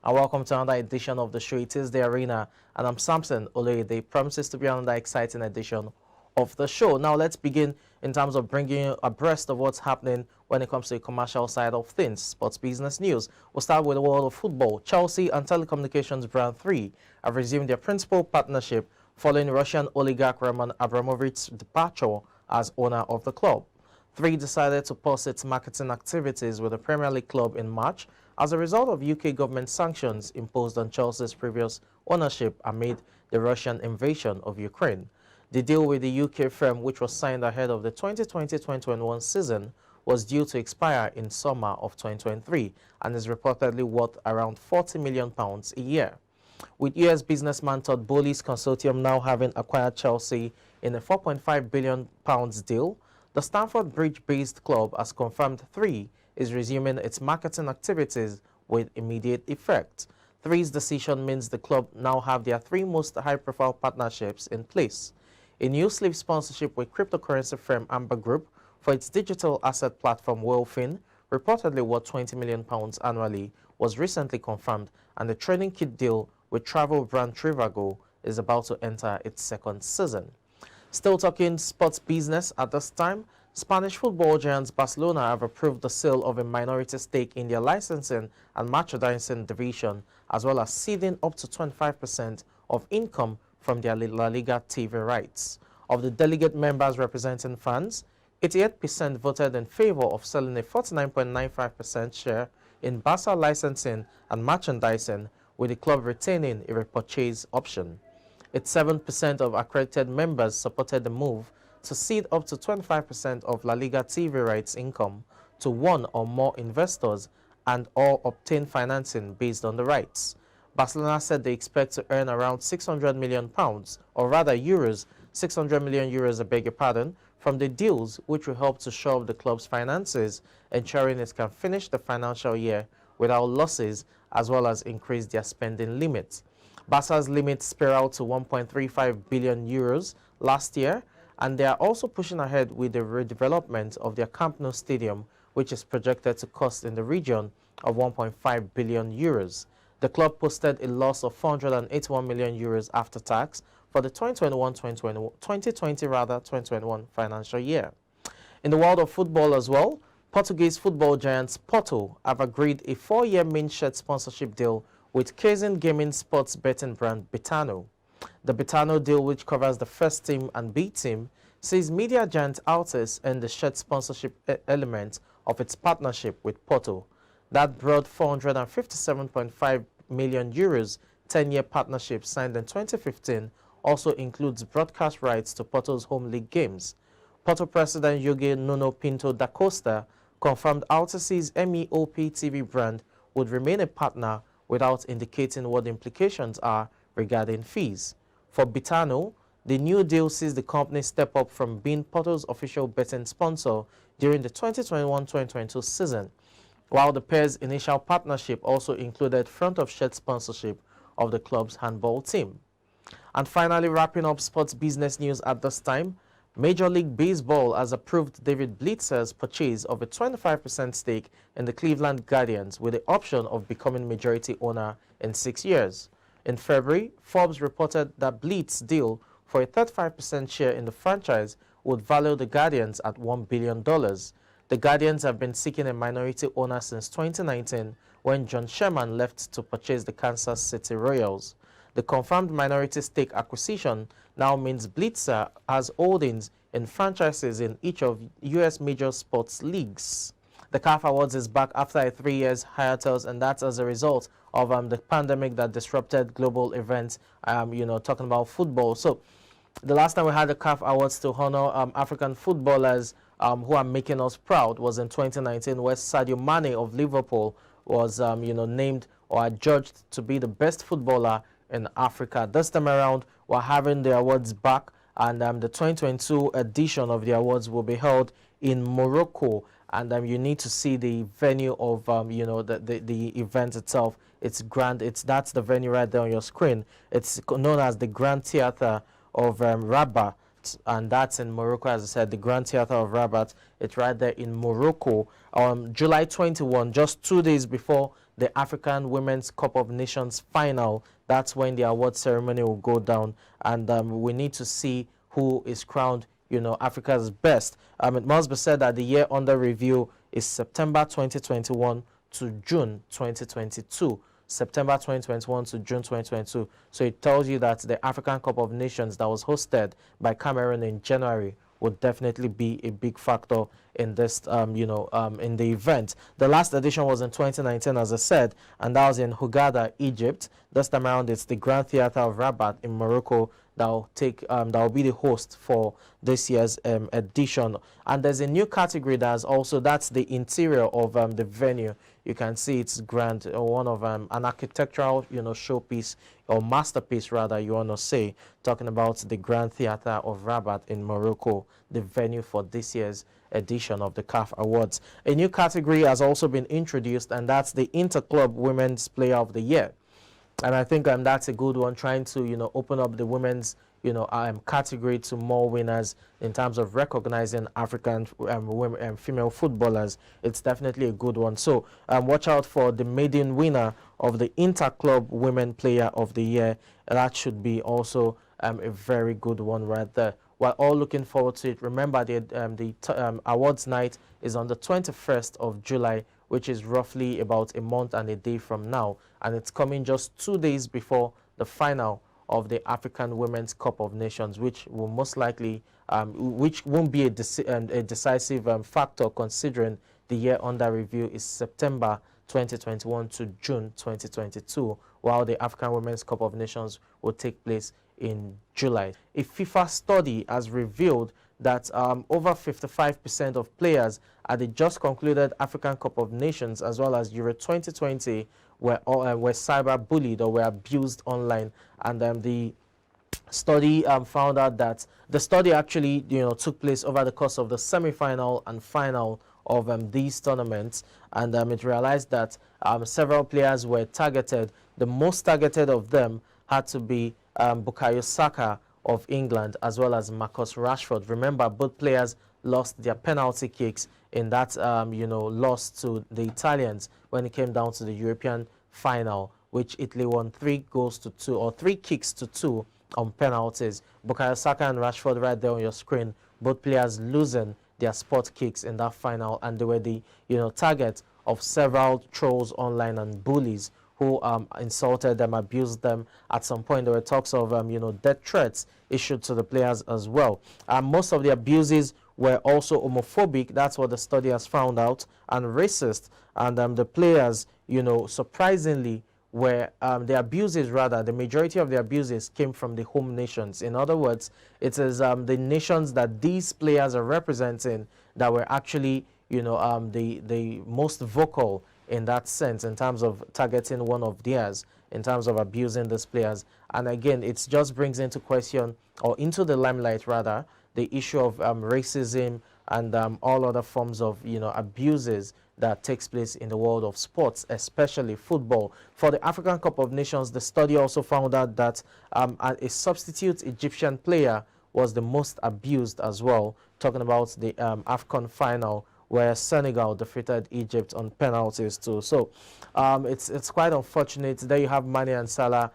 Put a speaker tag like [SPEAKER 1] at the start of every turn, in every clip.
[SPEAKER 1] and welcome to another edition of the show. It is The Arena, and I'm Samson Oluyede. Promises to be another exciting edition of the show. Now, let's begin in terms of bringing you abreast of what's happening when it comes to the commercial side of things, sports business news. We'll start with the world of football. Chelsea and telecommunications brand 3 have resumed their principal partnership following Russian oligarch Roman Abramovich's departure as owner of the club. 3 decided to pause its marketing activities with the Premier League club in March as a result of UK government sanctions imposed on Chelsea's previous ownership amid the Russian invasion of Ukraine. The deal with the UK firm, which was signed ahead of the 2020-2021 season, was due to expire in summer of 2023 and is reportedly worth around £40 million a year. With US businessman Todd Boehly's consortium now having acquired Chelsea in a £4.5 billion deal, the Stamford Bridge-based club has confirmed 3 is resuming its marketing activities with immediate effect. 3's decision means the club now have their 3 most high-profile partnerships in place. A new sleeve sponsorship with cryptocurrency firm Amber Group for its digital asset platform Wellfin, reportedly worth £20 million annually, was recently confirmed, and the training kit deal with travel brand Trivago is about to enter its 2nd season. Still talking sports business at this time, Spanish football giants Barcelona have approved the sale of a minority stake in their licensing and merchandising division, as well as ceding up to 25% of income from their La Liga TV rights. Of the delegate members representing fans, 88% voted in favor of selling a 49.95% share in Barca licensing and merchandising, with the club retaining a repurchase option. 7% of accredited members supported the move to cede up to 25% of La Liga TV rights income to one or more investors and or obtain financing based on the rights. Barcelona said they expect to earn around £600 million, or rather euros, 600 million euros, I beg your pardon, from the deals, which will help to shore up the club's finances, ensuring it can finish the financial year without losses, as well as increase their spending limits. Barca's limit spiraled to 1.35 billion euros last year, and they are also pushing ahead with the redevelopment of their Camp Nou stadium, which is projected to cost in the region of 1.5 billion euros. The club posted a loss of 481 million euros after tax for the 2020-2021 financial year. In the world of football as well, Portuguese football giants Porto have agreed a 4-year main shirt sponsorship deal with Kazin Gaming sports betting brand Betano. The Betano deal, which covers the first team and B team, sees media giant Altis and the shirt sponsorship element of its partnership with Porto. That broad 457.5 million euros 10-year partnership signed in 2015 also includes broadcast rights to Porto's home league games. Porto president Jorge Nuno Pinto da Costa confirmed Altis's MEOP TV brand would remain a partner without indicating what the implications are regarding fees. For Betano, the new deal sees the company step up from being Porto's official betting sponsor during the 2021-2022 season, while the pair's initial partnership also included front-of-shirt sponsorship of the club's handball team. And finally, wrapping up sports business news at this time, Major League Baseball has approved David Blitzer's purchase of a 25% stake in the Cleveland Guardians with the option of becoming majority owner in 6 years. In February, Forbes reported that Blitz's deal for a 35% share in the franchise would value the Guardians at $1 billion. The Guardians have been seeking a minority owner since 2019 when John Sherman left to purchase the Kansas City Royals. The confirmed minority stake acquisition now means Blitzer has holdings in franchises in each of U.S. major sports leagues. The CAF Awards is back after a 3-year hiatus, and that's as a result of the pandemic that disrupted global events, talking about football. So the last time we had the CAF Awards to honor African footballers who are making us proud was in 2019, where Sadio Mane of Liverpool was, named or adjudged to be the best footballer in Africa. This time around, we're having the awards back, and the 2022 edition of the awards will be held in Morocco. And you need to see the venue of the event itself. It's grand. That's the venue right there on your screen. It's known as the Grand Theatre of Rabat, and that's in Morocco. As I said, the Grand Theatre of Rabat. It's right there in Morocco. July 21, just 2 days before the African Women's Cup of Nations final. That's when the award ceremony will go down, and we need to see who is crowned, Africa's best. It must be said that the year under review is September 2021 to June 2022. September 2021 to June 2022. So it tells you that the African Cup of Nations that was hosted by Cameroon in January would definitely be a big factor in this, in the event. The last edition was in 2019, as I said, and that was in Hurghada, Egypt. This time around, it's the Grand Theatre of Rabat in Morocco that will be the host for this year's edition. And there's a new category that's the interior of the venue. You can see it's grand, one of an architectural, showpiece or masterpiece, rather, you want to say, talking about the Grand Theatre of Rabat in Morocco, the venue for this year's edition of the CAF Awards. A new category has also been introduced, and that's the Interclub Women's Player of the Year. And I think that's a good one, trying to, open up the women's, category to more winners in terms of recognizing African women, female footballers. It's definitely a good one. So watch out for the maiden winner of the Interclub Women Player of the Year. That should be also a very good one right there. We're all looking forward to it. Remember, the awards night is on the 21st of July, which is roughly about a month and a day from now. And it's coming just 2 days before the final of the African Women's Cup of Nations, which will most likely, which won't be a decisive factor, considering the year under review is September 2021 to June 2022, while the African Women's Cup of Nations will take place in July. A FIFA study has revealed that over 55% of players at the just concluded African Cup of Nations as well as Euro 2020 were cyber bullied or were abused online. And the study found out that the study actually took place over the course of the semi-final and final of these tournaments, and it realized that several players were targeted. The most targeted of them had to be Bukayo Saka of England as well as Marcus Rashford. Remember, both players lost their penalty kicks in that loss to the Italians when it came down to the European final, which Italy won 3 kicks to 2 on penalties. Bukayo Saka and Rashford right there on your screen, both players losing their spot kicks in that final, and they were the target of several trolls online and bullies who insulted them, abused them. At some point, there were talks of death threats issued to the players as well. Most of the abuses were also homophobic. That's what the study has found out, and racist. And the players, surprisingly, were the abuses, rather, the majority of the abuses came from the home nations. In other words, it is the nations that these players are representing that were actually, the most vocal in that sense, in terms of targeting one of theirs, in terms of abusing these players. And again, it just brings into question, or into the limelight rather, the issue of racism and all other forms of abuses that takes place in the world of sports, especially football. For the African Cup of Nations, the study also found out that a substitute Egyptian player was the most abused as well, talking about the AFCON final, where Senegal defeated Egypt on penalties too. So it's quite unfortunate. There you have Mane and Salah,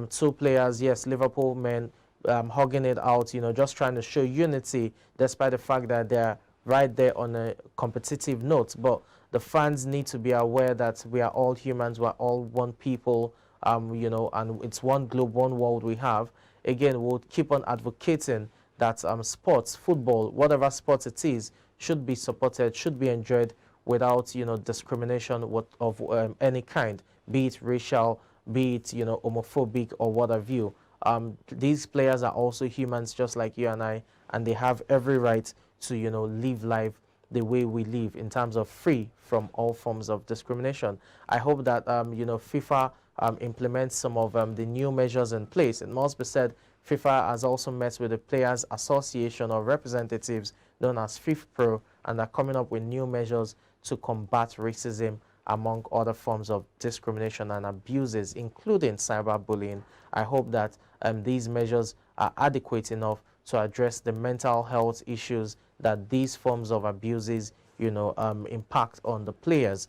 [SPEAKER 1] 2 players, yes, Liverpool men, hugging it out, just trying to show unity, despite the fact that they're right there on a competitive note. But the fans need to be aware that we are all humans, we're all one people, and it's one globe, one world we have. Again, we'll keep on advocating that sports, football, whatever sport it is, should be supported, should be enjoyed without, discrimination of any kind, be it racial, be it, homophobic or what have you. These players are also humans just like you and I, and they have every right to, live life the way we live, in terms of free from all forms of discrimination. I hope that, FIFA implements some of the new measures in place. It must be said, FIFA has also met with the Players Association of Representatives, known as FIFPro, and are coming up with new measures to combat racism, among other forms of discrimination and abuses, including cyberbullying. I hope that these measures are adequate enough to address the mental health issues that these forms of abuses, impact on the players.